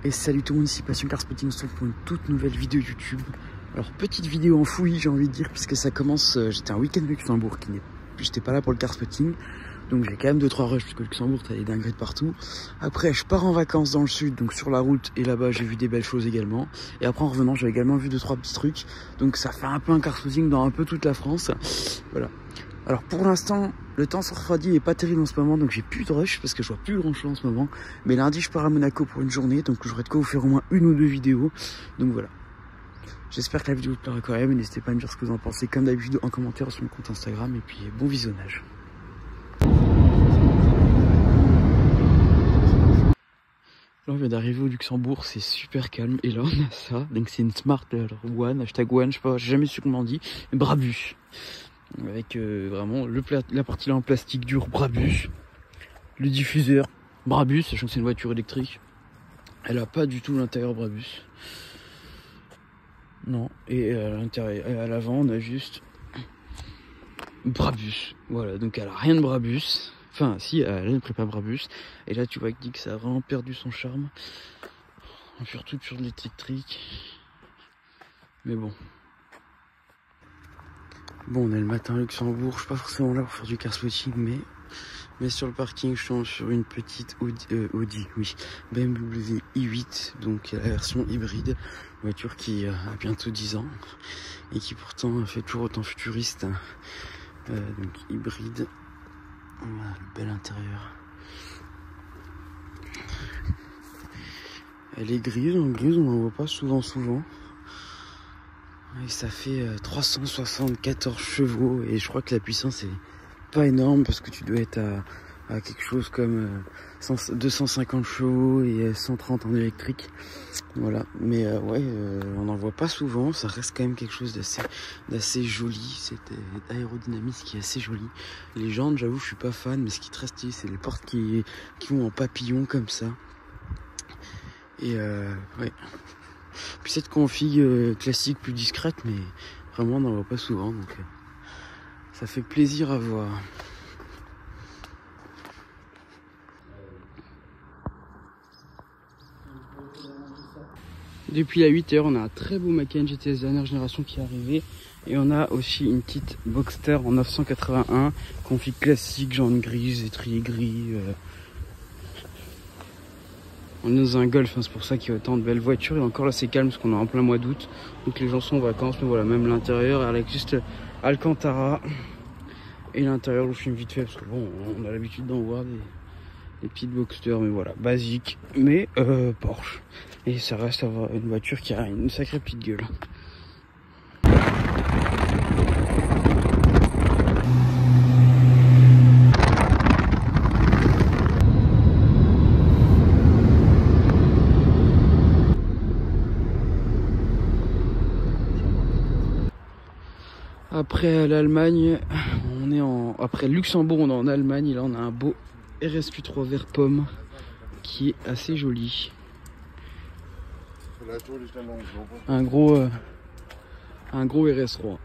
Et salut tout le monde, ici Passion Car Spotting, on se retrouve pour une toute nouvelle vidéo YouTube. Alors petite vidéo en fouillis j'ai envie de dire, puisque ça commence, j'étais un week-end au Luxembourg, j'étais pas là pour le car spotting, donc j'ai quand même 2-3 rushs, parce que le Luxembourg t'as des dingueries de partout. Après je pars en vacances dans le sud, donc sur la route, et là-bas j'ai vu des belles choses également. Et après en revenant j'ai également vu 2-3 petits trucs, donc ça fait un peu un car spotting dans un peu toute la France. Voilà. Alors pour l'instant, le temps se refroidit et pas terrible en ce moment, donc j'ai plus de rush parce que je vois plus grand chose en ce moment. Mais lundi je pars à Monaco pour une journée, donc j'aurai de quoi vous faire au moins 1 ou 2 vidéos. Donc voilà. J'espère que la vidéo vous plaira quand même, n'hésitez pas à me dire ce que vous en pensez comme d'habitude en commentaire sur mon compte Instagram, et puis bon visionnage. Là on vient d'arriver au Luxembourg, c'est super calme, et là on a ça, donc c'est une Smart One, hashtag One, je sais pas, j'ai jamais su comment on dit, Brabus. Avec vraiment la partie là en plastique dur, Brabus. Le diffuseur, Brabus, sachant que c'est une voiture électrique. Elle a pas du tout l'intérieur Brabus. Non, et à l'intérieur, à l'avant, on a juste Brabus. Voilà, donc elle a rien de Brabus. Enfin, si, elle a une prépa Brabus. Et là, tu vois que ça a vraiment perdu son charme. Surtout sur de l'électrique. Mais bon. Bon, on est le matin à Luxembourg, je suis pas forcément là pour faire du car spotting, mais sur le parking, je tombe sur une petite Audi, oui, BMW i8, donc la version hybride, voiture qui a bientôt 10 ans, et qui pourtant fait toujours autant futuriste, donc hybride. Voilà, le bel intérieur. Elle est grise, on n'en voit pas souvent. Et ça fait 374 chevaux, et je crois que la puissance est pas énorme parce que tu dois être à quelque chose comme 250 chevaux et 130 en électrique. Voilà, mais ouais, on n'en voit pas souvent, ça reste quand même quelque chose d'assez joli, cette aérodynamisme qui est assez jolie. Les jantes, j'avoue, je suis pas fan, mais ce qui est très stylé, c'est les portes qui vont en papillon comme ça. Et ouais. Puis cette config classique plus discrète, mais vraiment on n'en voit pas souvent, donc ça fait plaisir à voir. Depuis à 8h, on a un très beau Macan GTS dernière génération qui est arrivé. Et on a aussi une petite Boxster en 981, config classique, jantes grises, étrier gris. On est dans un Golf, hein, c'est pour ça qu'il y a autant de belles voitures. Et encore là c'est calme parce qu'on est en plein mois d'août, donc les gens sont en vacances. Mais voilà, même l'intérieur avec juste Alcantara. Et l'intérieur, je filme vite fait parce que bon, on a l'habitude d'en voir des petites Boxster, mais voilà, basique, mais Porsche. Et ça reste une voiture qui a une sacrée petite gueule. Après l'Allemagne, après Luxembourg, on est en Allemagne, et là on a un beau RSQ3 vert pomme qui est assez joli. Un gros RS3.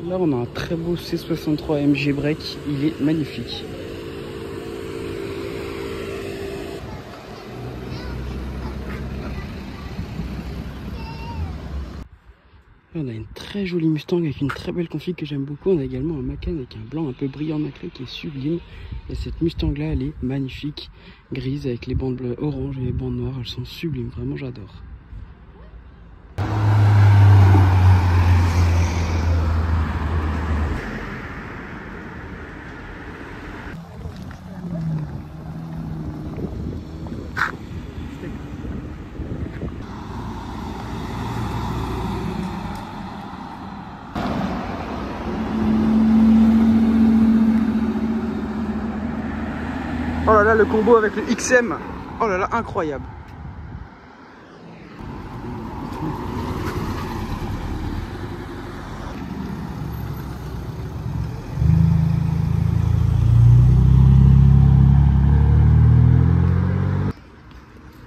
Là on a un très beau C63 MG Break, il est magnifique. Là, on a une très jolie Mustang avec une très belle config que j'aime beaucoup. On a également un Macan avec un blanc un peu brillant nacré qui est sublime. Et cette Mustang là elle est magnifique, grise avec les bandes bleues orange et les bandes noires, elles sont sublimes, vraiment j'adore. Oh là là, le combo avec le XM. Oh là là, incroyable.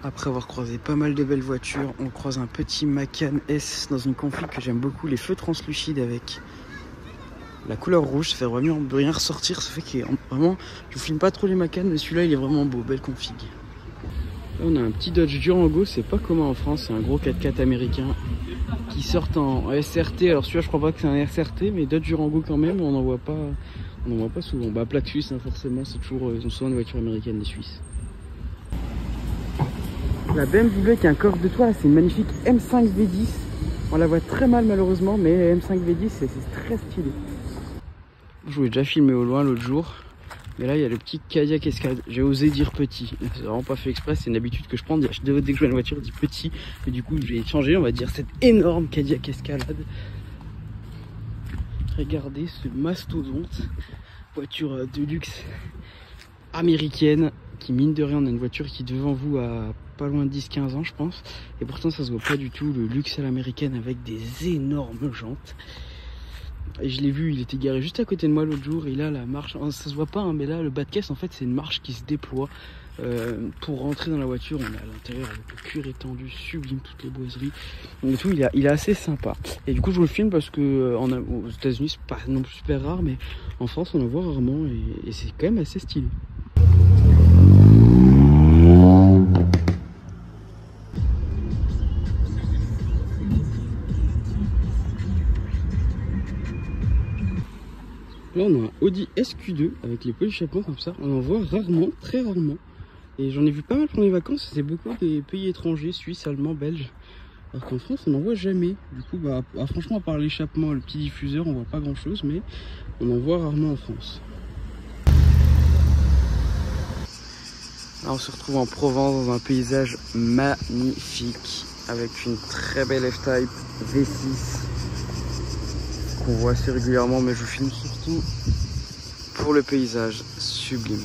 Après avoir croisé pas mal de belles voitures, on croise un petit Macan S dans une config que j'aime beaucoup, les feux translucides avec la couleur rouge, ça fait vraiment rien ressortir, ça fait que vraiment, je vous filme pas trop les Macan, mais celui-là il est vraiment beau, belle config. Là on a un petit Dodge Durango, c'est pas commun en France, c'est un gros 4x4 américain qui sort en SRT, alors celui-là je crois pas que c'est un SRT, mais Dodge Durango quand même, on n'en voit pas souvent. Bah plaque suisse hein, forcément, c'est toujours, ils ont souvent des voitures américaines, les Suisses. La BMW qui a un coffre de toit, c'est une magnifique M5 V10. On la voit très mal malheureusement, mais M5 V10 c'est très stylé. Je vous l'ai déjà filmé au loin l'autre jour, mais là il y a le petit Cadillac Escalade. J'ai osé dire petit, c'est vraiment pas fait exprès, c'est une habitude que je prends. Dès que je vois une voiture, je dis petit, mais du coup j'ai changé, on va dire cette énorme Cadillac Escalade. Regardez ce mastodonte, voiture de luxe américaine, qui mine de rien, on a une voiture qui est devant vous à pas loin de 10-15 ans je pense, et pourtant ça se voit pas du tout, le luxe à l'américaine avec des énormes jantes. Et je l'ai vu, il était garé juste à côté de moi l'autre jour, et là la marche, ça se voit pas hein, mais là le bas de caisse en fait c'est une marche qui se déploie pour rentrer dans la voiture. On a à l'intérieur avec le cuir étendu, sublime, toutes les boiseries, et tout, il est assez sympa. Et du coup je vous le filme parce que aux États-Unis c'est pas non plus super rare, mais en France on en voit rarement, et c'est quand même assez stylé. Là on a un Audi SQ2 avec les polychapeaux comme ça, on en voit rarement, très rarement. Et j'en ai vu pas mal pendant les vacances, c'est beaucoup des pays étrangers, suisses, allemands, belges. Alors qu'en France on n'en voit jamais. Du coup bah franchement à part l'échappement, le petit diffuseur, on voit pas grand chose, mais on en voit rarement en France. Là on se retrouve en Provence dans un paysage magnifique avec une très belle F-Type V6 qu'on voit assez régulièrement, mais je filme surtout pour le paysage sublime.